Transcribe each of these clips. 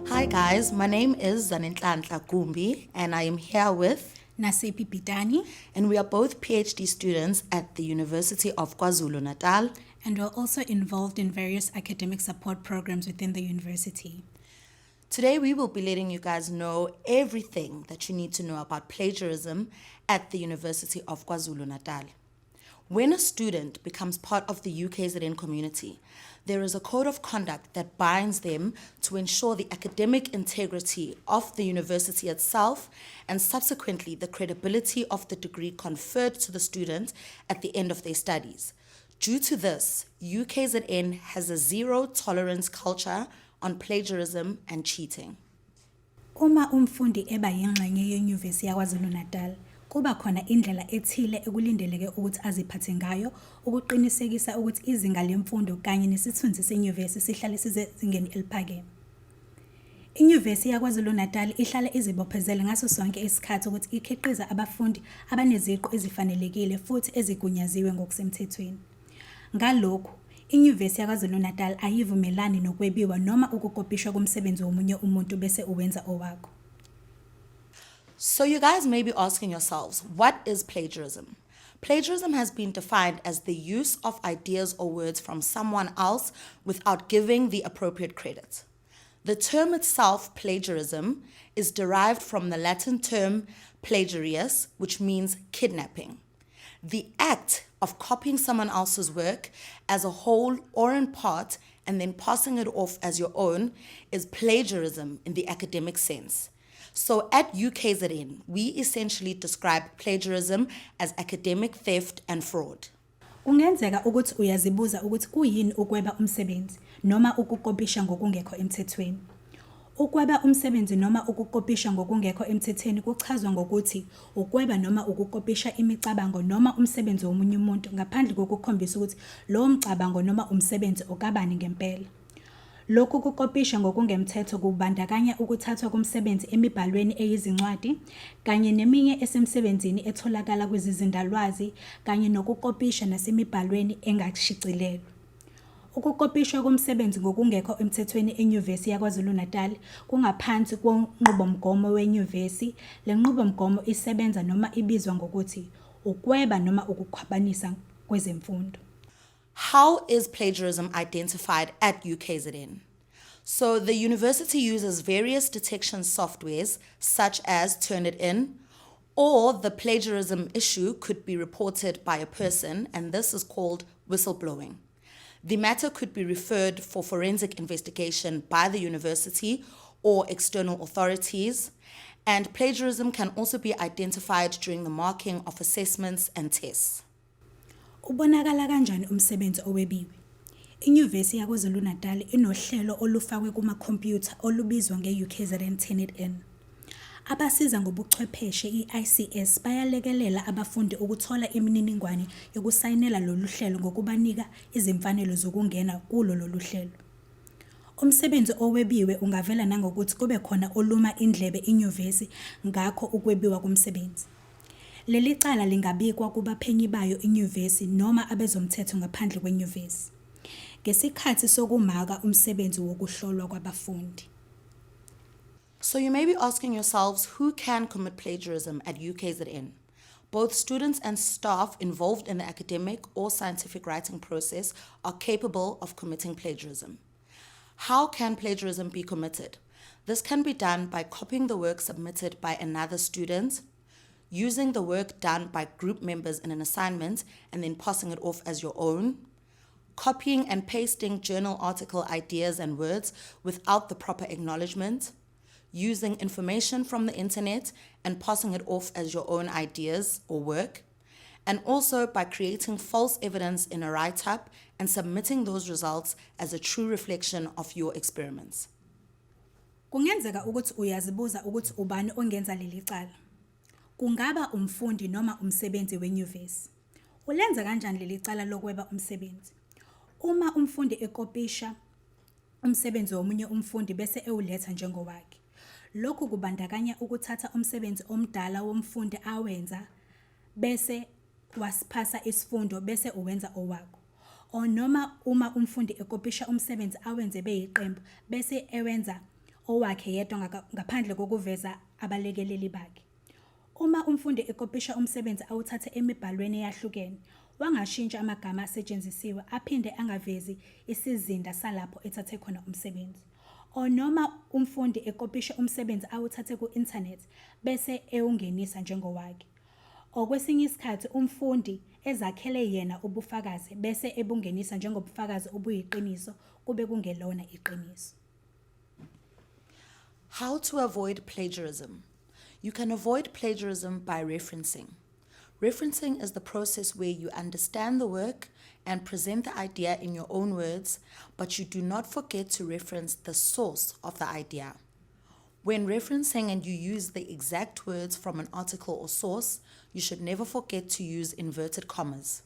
Hi guys, my name is Zanenhlanhla Gumbi and I am here with Nasepi Pitani, and we are both PhD students at the University of KwaZulu-Natal. and we're also involved in various academic support programs within the university. Today we will be letting you guys know everything that you need to know about plagiarism at the University of KwaZulu-Natal. When a student becomes part of the UKZN community, there is a code of conduct that binds them to ensure the academic integrity of the university itself and subsequently the credibility of the degree conferred to the student at the end of their studies. Due to this, UKZN has a zero tolerance culture on plagiarism and cheating. Uma umfundi eba yingxenye yenyuvesi yaKwaZulu-Natal, kuba khona indlela ethile ekulindeleke ukuthi aziphathe ngayo ukuqinisekisa ukuthi izinga lemfundo kanye nesithunzi senyuvesi sihlale sisezingeni eliphakeme. Inyuvesi yaKwaZulu-Natal ihlala izibophezele ngaso sonke isikhathi ukuthi ikhiqiza abafundi abaneziqu ezifanelekile futhi ezigunyaziwe ngokusemthethweni. Ngalokho, inyuvesi yaKwaZulu-Natal ayivumelani nokwebiwa noma ukukopishwa komsebenzi womunye umuntu bese uwenza owakho. So you guys may be asking yourselves, what is plagiarism? Plagiarism has been defined as the use of ideas or words from someone else without giving the appropriate credit. The term itself, plagiarism, is derived from the Latin term plagiarius, which means kidnapping. The act of copying someone else's work as a whole or in part and then passing it off as your own is plagiarism in the academic sense. So at UKZN, we essentially describe plagiarism as academic theft and fraud. Kungenzeka ukuthi uyazibuza ukuthi kuyini ukweba umsebenzi noma ukukopisha ngokungekho emthethweni. Ukweba umsebenzi noma ukukopisha ngokungekho emthethweni kuchazwa ngokuthi ukweba noma ukukopisha imicabango noma umsebenzi womunye umuntu ngaphandle kokukhombisa ukuthi lowo mcabango noma umsebenzi okabani ngempela. Lokhu kukopisha ngokungemthetho kubandakanya ukuthathwa komsebenzi emibhalweni eyizincwadi kanye neminye esemsebenzini etholakala kwizizindalwazi kanye nokukopisha nasemibhalweni engashicilelwe. Ukukopishwa komsebenzi ngokungekho emthethweni enyuvesi yaKwaZulu-Natal kungaphansi kwenqubomgomo wenyuvesi. Le nqubomgomo isebenza noma ibizwa ngokuthi ukweba noma ukukhwabanisa kwezemfundo. How is plagiarism identified at UKZN? So the university uses various detection softwares such as Turnitin, or the plagiarism issue could be reported by a person, and this is called whistleblowing. The matter could be referred for forensic investigation by the university or external authorities, and plagiarism can also be identified during the marking of assessments and tests. Ubonakala kanjani umsebenzi owebiwe? Inyuvesi yaKwaZulu-Natal inohlelo olufakwe kumakhompyutha olubizwa nge-UKZN Turnitin. Abasiza ngobuchwepheshe i-ICS bayalekelela abafundi ukuthola imininingwane yokusayinela lolu hlelo ngokubanika izimfanelo zokungena kulo lolu hlelo. Umsebenzi owebiwe ungavela nangokuthi kube khona oluma indlebe inyuvesi ngakho ukwebiwa komsebenzi. Leli cala lingabikwa kubaphenyi bayo inyuvesi noma abezomthetho ngaphandle kwenyuvesi ngesikhathi sokumaka umsebenzi wokuhlolwa kwabafundi. So you may be asking yourselves, who can commit plagiarism at UKZN? Both students and staff involved in the academic or scientific writing process are capable of committing plagiarism. How can plagiarism be committed? This can be done by copying the work submitted by another student, using the work done by group members in an assignment and then passing it off as your own, copying and pasting journal article ideas and words without the proper acknowledgement, using information from the internet and passing it off as your own ideas or work, and also by creating false evidence in a write-up and submitting those results as a true reflection of your experiments. Kungenzeka ukuthi uyazibuza ukuthi ubani ongenza leli cala. Kungaba umfundi noma umsebenzi wenyuvesi. Ulenza kanjani leli cala lokweba umsebenzi? Uma umfundi ekopisha umsebenzi womunye umfundi bese ewuletha njengowakhe. Lokhu kubandakanya ukuthatha umsebenzi omdala womfundi awenza bese wasiphasa isifundo bese uwenza owakho. O noma uma umfundi ekopisha umsebenzi awenze beyiqembu bese ewenza owakhe yedwa ngaphandle kokuveza abalekeleli bakhe. Uma umfundi ekopisha umsebenzi awuthathe emibhalweni eyahlukene, wangashintsha amagama asetshenzisiwe aphinde angavezi isizinda salapho ethathe khona umsebenzi. O noma umfundi ekopisha umsebenzi awuthathe ku-internet bese ewungenisa njengowakhe. Okwesinye isikhathi umfundi ezakhele yena ubufakazi bese ebungenisa njengobufakazi obuyiqiniso kube kungelona iqiniso. How to avoid plagiarism? You can avoid plagiarism by referencing. Referencing is the process where you understand the work and present the idea in your own words, but you do not forget to reference the source of the idea. When referencing and you use the exact words from an article or source, you should never forget to use inverted commas.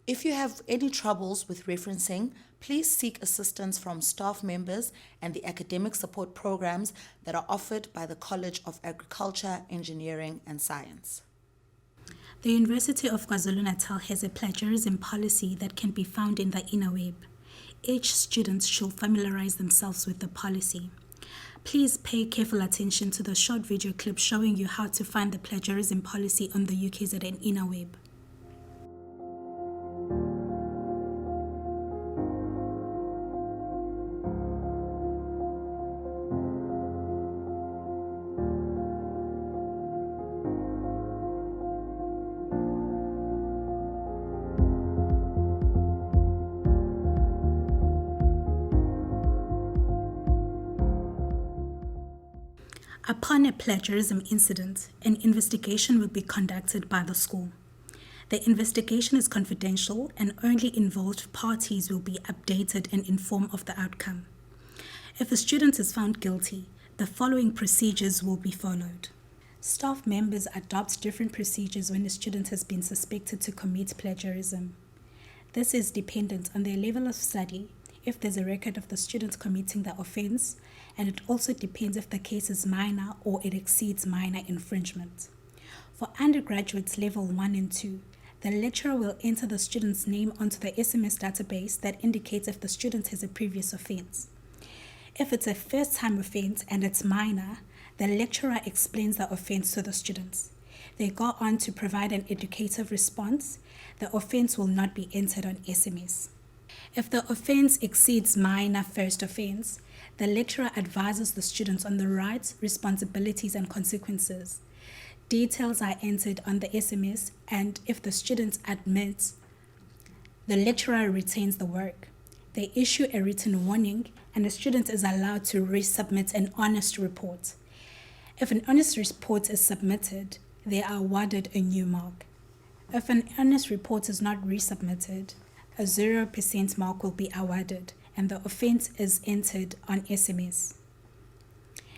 If you have any troubles with referencing, please seek assistance from staff members and the academic support programs that are offered by the College of Agriculture, Engineering and Science. The University of KwaZulu-Natal has a plagiarism policy that can be found in the interweb. Each student should familiarize themselves with the policy. Please pay careful attention to the short video clip showing you how to find the plagiarism policy on the UKZN interweb. Upon a plagiarism incident, an investigation will be conducted by the school. The investigation is confidential and only involved parties will be updated and informed of the outcome. If a student is found guilty, the following procedures will be followed. Staff members adopt different procedures when a student has been suspected to commit plagiarism. This is dependent on their level of study, if there's a record of the student committing the offense, and it also depends if the case is minor or it exceeds minor infringement. For undergraduates level 1 and 2, the lecturer will enter the student's name onto the SMS database that indicates if the student has a previous offense. If it's a first-time offense and it's minor, the lecturer explains the offense to the students. They go on to provide an educative response. The offense will not be entered on SMS. If the offense exceeds minor first offense, the lecturer advises the students on the rights, responsibilities, and consequences. Details are entered on the SMS, and if the student admits, the lecturer retains the work. They issue a written warning, and the student is allowed to resubmit an honest report. If an honest report is submitted, they are awarded a new mark. If an honest report is not resubmitted, a 0% mark will be awarded and the offense is entered on SMS.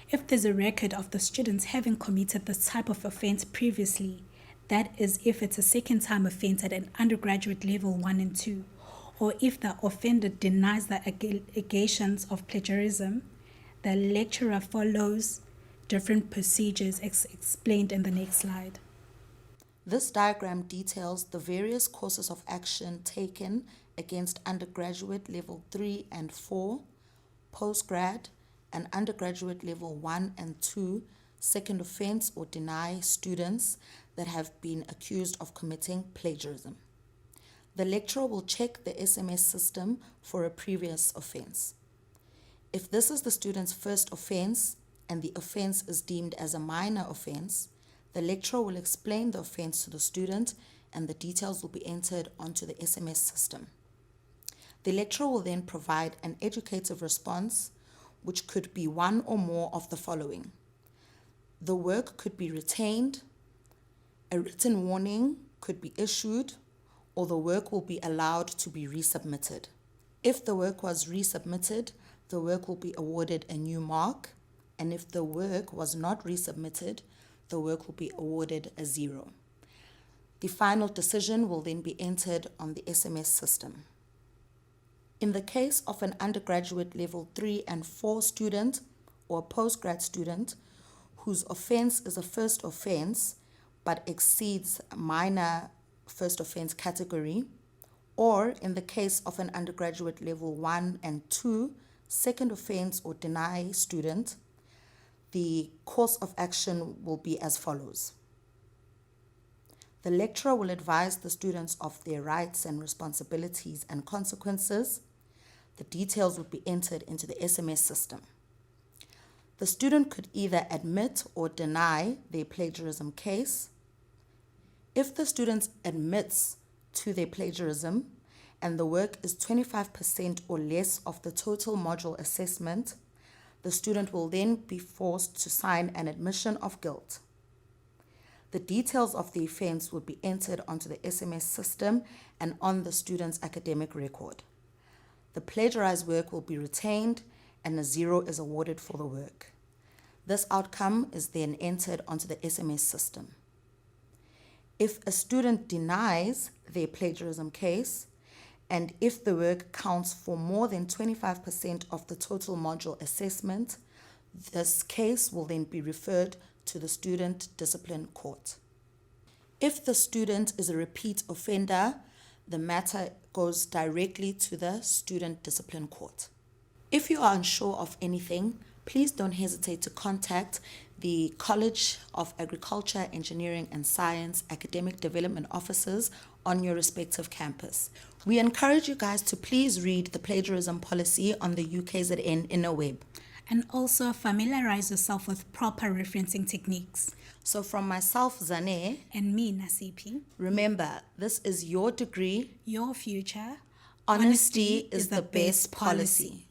If there's a record of the students having committed this type of offense previously, that is if it's a second-time offense at an undergraduate level 1 and 2, or if the offender denies the allegations of plagiarism, the lecturer follows different procedures explained in the next slide. This diagram details the various courses of action taken against undergraduate level 3 and 4, postgrad, and undergraduate level 1 and 2 second offense or deny students that have been accused of committing plagiarism. The lecturer will check the SMS system for a previous offense. If this is the student's first offense and the offense is deemed as a minor offense, the lecturer will explain the offense to the student and the details will be entered onto the SMS system. The lecturer will then provide an educative response, which could be one or more of the following. The work could be retained, a written warning could be issued, or the work will be allowed to be resubmitted. If the work was resubmitted, the work will be awarded a new mark, and if the work was not resubmitted, the work will be awarded a 0. The final decision will then be entered on the SMS system. In the case of an undergraduate level 3 and 4 student or a postgrad student whose offense is a first offense but exceeds minor first offense category, or in the case of an undergraduate level 1 and 2 second offense or deny student, the course of action will be as follows. The lecturer will advise the students of their rights and responsibilities and consequences. The details would be entered into the SMS system. The student could either admit or deny their plagiarism case. If the student admits to their plagiarism and the work is 25% or less of the total module assessment, the student will then be forced to sign an admission of guilt. The details of the offense would be entered onto the SMS system and on the student's academic record. The plagiarized work will be retained and a 0 is awarded for the work. This outcome is then entered onto the SMS system. If a student denies their plagiarism case, and if the work counts for more than 25% of the total module assessment, this case will then be referred to the student discipline court. If the student is a repeat offender, the matter goes directly to the student discipline court. If you are unsure of anything, please don't hesitate to contact the College of Agriculture, Engineering and Science Academic Development Officers on your respective campus. We encourage you guys to please read the plagiarism policy on the UKZN interweb. And also familiarize yourself with proper referencing techniques. So from myself, Zane, And me, Nasipi, remember, this is your degree. your future. Honesty is the best policy.